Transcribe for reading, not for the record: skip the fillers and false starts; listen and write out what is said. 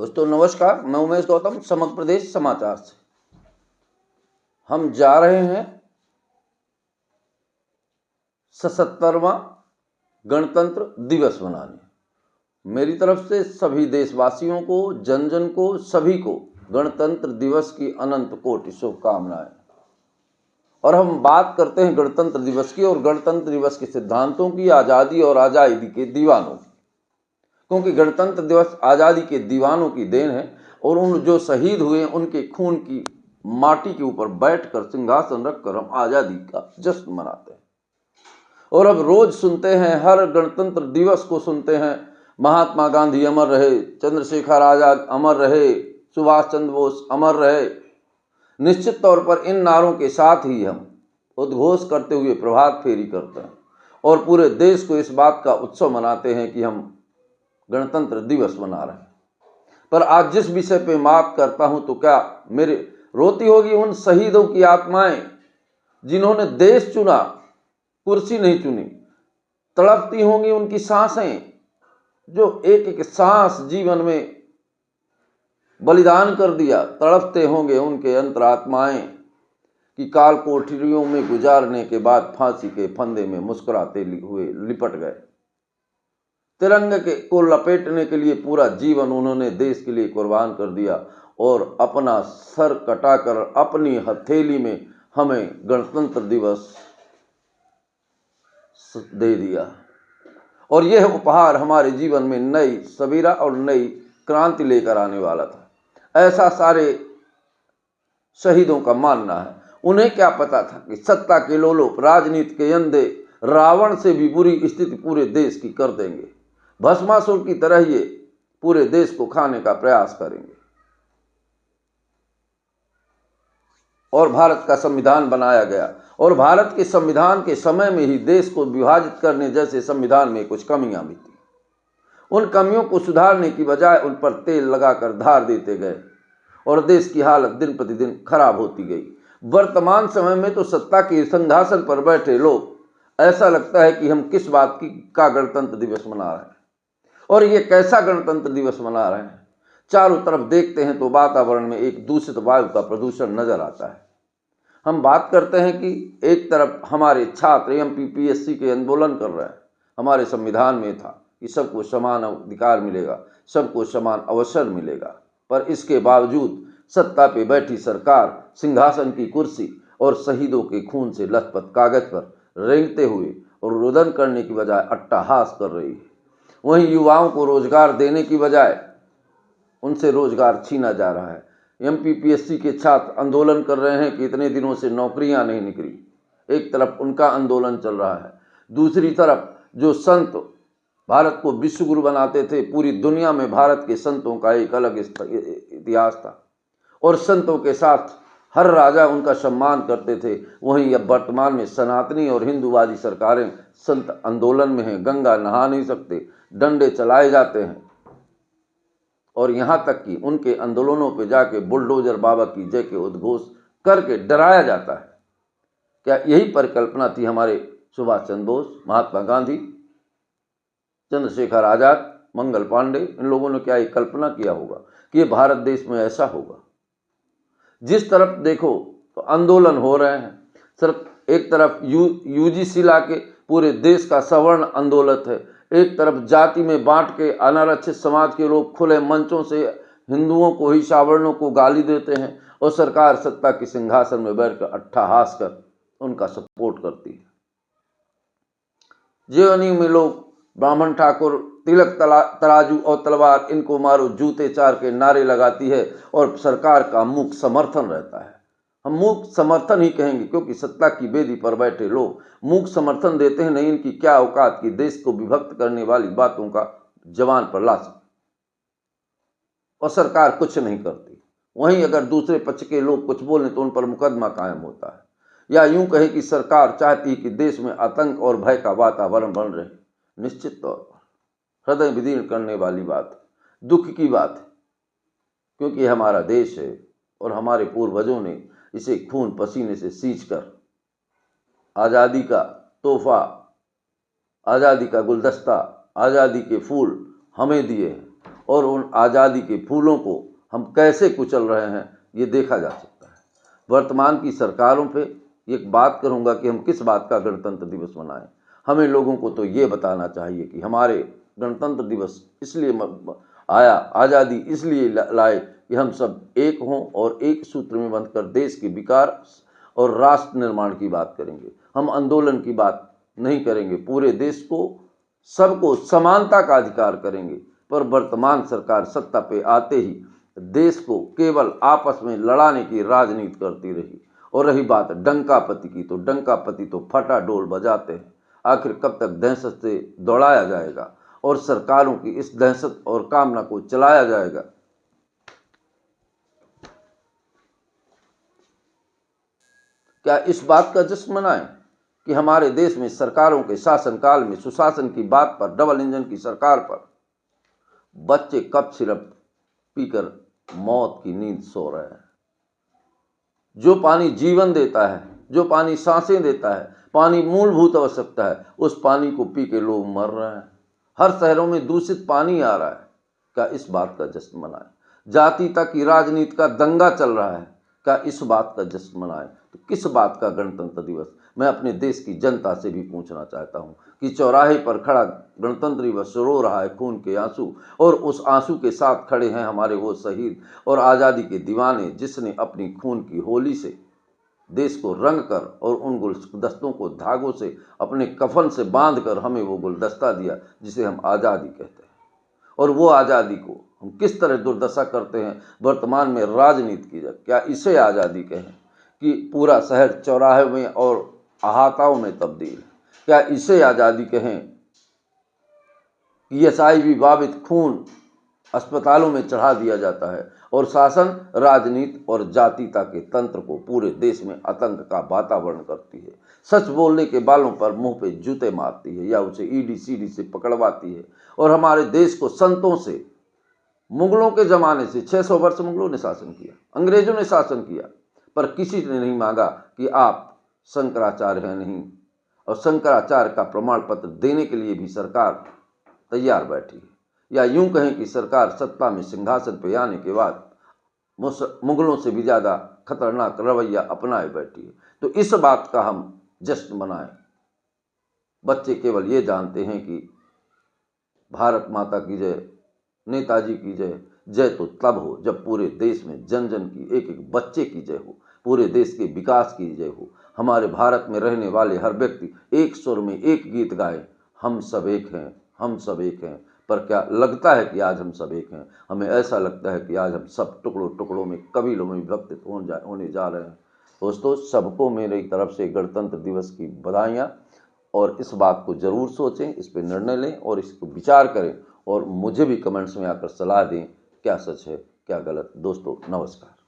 दोस्तों नमस्कार, मैं उमेश गौतम समग्र प्रदेश समाचार से। हम जा रहे हैं 77वां गणतंत्र दिवस मनाने। मेरी तरफ से सभी देशवासियों को, जन जन को, सभी को गणतंत्र दिवस की अनंत कोटि शुभकामनाएं। और हम बात करते हैं गणतंत्र दिवस की और गणतंत्र दिवस के सिद्धांतों की, आज़ादी और आज़ादी के दीवानों की, क्योंकि गणतंत्र दिवस आज़ादी के दीवानों की देन है और उन जो शहीद हुए उनके खून की माटी के ऊपर बैठकर सिंहासन रखकर हम आज़ादी का जश्न मनाते हैं। और अब रोज सुनते हैं, हर गणतंत्र दिवस को सुनते हैं, महात्मा गांधी अमर रहे, चंद्रशेखर आजाद अमर रहे, सुभाष चंद्र बोस अमर रहे। निश्चित तौर पर इन नारों के साथ ही हम उद्घोष करते हुए प्रभात फेरी करते हैं और पूरे देश को इस बात का उत्सव मनाते हैं कि हम गणतंत्र दिवस मना रहे हैं। पर आज जिस विषय पे बात करता हूं तो क्या मेरे रोती होगी उन शहीदों की आत्माएं जिन्होंने देश चुना, कुर्सी नहीं चुनी। तड़पती होंगी उनकी सांसें जो एक एक सांस जीवन में बलिदान कर दिया। तड़पते होंगे उनके अंतरात्माएं कि काल कोठरियों में गुजारने के बाद फांसी के फंदे में मुस्कुराते हुए लिपट गए। तिरंगे को लपेटने के लिए पूरा जीवन उन्होंने देश के लिए कुर्बान कर दिया और अपना सर कटाकर अपनी हथेली में हमें गणतंत्र दिवस दे दिया। और यह उपहार हमारे जीवन में नई सवेरा और नई क्रांति लेकर आने वाला था, ऐसा सारे शहीदों का मानना है। उन्हें क्या पता था कि सत्ता के लोलुप, राजनीति के अंधे रावण से भी बुरी स्थिति पूरे देश की कर देंगे। भस्मासुर की तरह ये पूरे देश को खाने का प्रयास करेंगे। और भारत का संविधान बनाया गया और भारत के संविधान के समय में ही देश को विभाजित करने जैसे संविधान में कुछ कमियां भी थी। उन कमियों को सुधारने की बजाय उन पर तेल लगाकर धार देते गए और देश की हालत दिन प्रतिदिन खराब होती गई। वर्तमान समय में तो सत्ता के सिंहासन पर बैठे लोग ऐसा लगता है कि हम किस बात का गणतंत्र दिवस मना रहे हैं और ये कैसा गणतंत्र दिवस मना रहे हैं। चारों तरफ देखते हैं तो वातावरण में एक दूषित वायु का प्रदूषण नजर आता है। हम बात करते हैं कि एक तरफ हमारे छात्र एमपीपीएससी के आंदोलन कर रहे हैं। हमारे संविधान में था कि सबको समान अधिकार मिलेगा, सबको समान अवसर मिलेगा, पर इसके बावजूद सत्ता पे बैठी सरकार सिंहासन की कुर्सी और शहीदों के खून से लथपथ कागज पर रेंगते हुए और रुदन करने की बजाय अट्टहास कर रही है। वहीं युवाओं को रोजगार देने की बजाय उनसे रोजगार छीना जा रहा है। एमपीपीएससी के छात्र आंदोलन कर रहे हैं कि इतने दिनों से नौकरियां नहीं निकली। एक तरफ उनका आंदोलन चल रहा है, दूसरी तरफ जो संत भारत को विश्व गुरु बनाते थे, पूरी दुनिया में भारत के संतों का एक अलग इतिहास था और संतों के साथ हर राजा उनका सम्मान करते थे। वहीं अब वर्तमान में सनातनी और हिंदूवादी सरकारें संत आंदोलन में हैं, गंगा नहा नहीं सकते, डंडे चलाए जाते हैं और यहाँ तक कि उनके आंदोलनों पे जाके बुलडोजर बाबा की जय के उद्घोष करके डराया जाता है। क्या यही परिकल्पना थी हमारे सुभाष चंद्र बोस, महात्मा गांधी, चंद्रशेखर आजाद, मंगल पांडे? इन लोगों ने क्या एक कल्पना किया होगा कि ये भारत देश में ऐसा होगा? जिस तरफ देखो तो आंदोलन हो रहे हैं। सिर्फ एक तरफ यूजीसी ला के पूरे देश का सवर्ण आंदोलन है, एक तरफ जाति में बांट के अनारक्षित समाज के लोग खुले मंचों से हिंदुओं को ही, सावर्णों को गाली देते हैं और सरकार सत्ता के सिंहासन में बैठकर अट्टहास कर उनका सपोर्ट करती है। जीवनी में लोग ब्राह्मण ठाकुर, तिलक तराजू और तलवार, इनको मारो, जूते चार के नारे लगाती है और सरकार का मूक समर्थन रहता है। हम मूक समर्थन ही कहेंगे क्योंकि सत्ता की बेदी पर बैठे लोग मूक समर्थन देते हैं। नहीं इनकी क्या औकात की देश को विभक्त करने वाली बातों का जवान पर ला सके और सरकार कुछ नहीं करती। वहीं अगर दूसरे पक्ष के लोग कुछ बोलें तो उन पर मुकदमा कायम होता है। या यूं कहें कि सरकार चाहती है कि देश में आतंक और भय का वातावरण बन रहे। निश्चित तौर पर हृदय विदीर्ण करने वाली बात है, दुख की बात है, क्योंकि हमारा देश है और हमारे पूर्वजों ने इसे खून पसीने से सींचकर आज़ादी का तोहफा, आज़ादी का गुलदस्ता, आज़ादी के फूल हमें दिए हैं और उन आज़ादी के फूलों को हम कैसे कुचल रहे हैं ये देखा जा सकता है। वर्तमान की सरकारों पे एक बात करूँगा कि हम किस बात का गणतंत्र दिवस मनाएं। हमें लोगों को तो ये बताना चाहिए कि हमारे गणतंत्र दिवस इसलिए आया, आज़ादी इसलिए लाए कि हम सब एक हों और एक सूत्र में बंधकर देश के विकास और राष्ट्र निर्माण की बात करेंगे। हम आंदोलन की बात नहीं करेंगे, पूरे देश को सबको समानता का अधिकार करेंगे। पर वर्तमान सरकार सत्ता पे आते ही देश को केवल आपस में लड़ाने की राजनीति करती रही। और रही बात डंकापति की, तो डंकापति तो फटा डोल बजाते हैं। आखिर कब तक दहशत से दौड़ाया जाएगा और सरकारों की इस दहशत और कामना को चलाया जाएगा? क्या इस बात का जश्न मनाएं कि हमारे देश में सरकारों के शासनकाल में सुशासन की बात पर, डबल इंजन की सरकार पर बच्चे कप सिरप पीकर मौत की नींद सो रहे हैं? जो पानी जीवन देता है, जो पानी सांसें देता है, पानी मूलभूत आवश्यकता है, उस पानी को पी के लोग मर रहे हैं। हर शहरों में दूषित पानी आ रहा है। क्या इस बात का जश्न मनाएं? जातीयता की राजनीति का दंगा चल रहा है, क्या इस बात का जश्न मनाएं? तो किस बात का गणतंत्र दिवस? मैं अपने देश की जनता से भी पूछना चाहता हूं कि चौराहे पर खड़ा गणतंत्र दिवस रो रहा है खून के आंसू, और उस आंसू के साथ खड़े हैं हमारे वो शहीद और आज़ादी के दीवाने जिसने अपनी खून की होली से देश को रंग कर और उन गुलदस्तों को धागों से अपने कफन से बांध कर हमें वो गुलदस्ता दिया जिसे हम आज़ादी कहते हैं। और वो आज़ादी को हम किस तरह दुर्दशा करते हैं वर्तमान में राजनीति की। क्या इसे आज़ादी कहें कि पूरा शहर चौराहे में और अहाताओं में तब्दील? क्या इसे आज़ादी कहें कि HIV बाधित खून अस्पतालों में चढ़ा दिया जाता है और शासन, राजनीति और जातीयता के तंत्र को पूरे देश में आतंक का वातावरण करती है? सच बोलने के बालों पर मुंह पे जूते मारती है या उसे ED CD से पकड़वाती है? और हमारे देश को संतों से, मुगलों के ज़माने से 600 वर्ष मुगलों ने शासन किया, अंग्रेजों ने शासन किया, पर किसी ने नहीं मांगा कि आप शंकराचार्य हैं नहीं। और शंकराचार्य का प्रमाण पत्र देने के लिए भी सरकार तैयार बैठी है। या यूं कहें कि सरकार सत्ता में सिंहासन पर आने के बाद मुगलों से भी ज़्यादा खतरनाक रवैया अपनाए बैठी है। तो इस बात का हम जश्न मनाएं। बच्चे केवल ये जानते हैं कि भारत माता की जय, नेताजी की जय। जय तो तब हो जब पूरे देश में जन जन की, एक एक बच्चे की जय हो, पूरे देश के विकास की जय हो। हमारे भारत में रहने वाले हर व्यक्ति एक सुर में एक गीत गाए, हम सब एक हैं, हम सब एक हैं। पर क्या लगता है कि आज हम सब एक हैं? हमें ऐसा लगता है कि आज हम सब टुकड़ों टुकड़ों में, कबीलों में विभक्त होने जा रहे हैं। दोस्तों, सबको मेरी तरफ से गणतंत्र दिवस की बधाइयाँ। और इस बात को ज़रूर सोचें, इस पर निर्णय लें और इसको विचार करें और मुझे भी कमेंट्स में आकर सलाह दें क्या सच है क्या गलत। दोस्तों नमस्कार।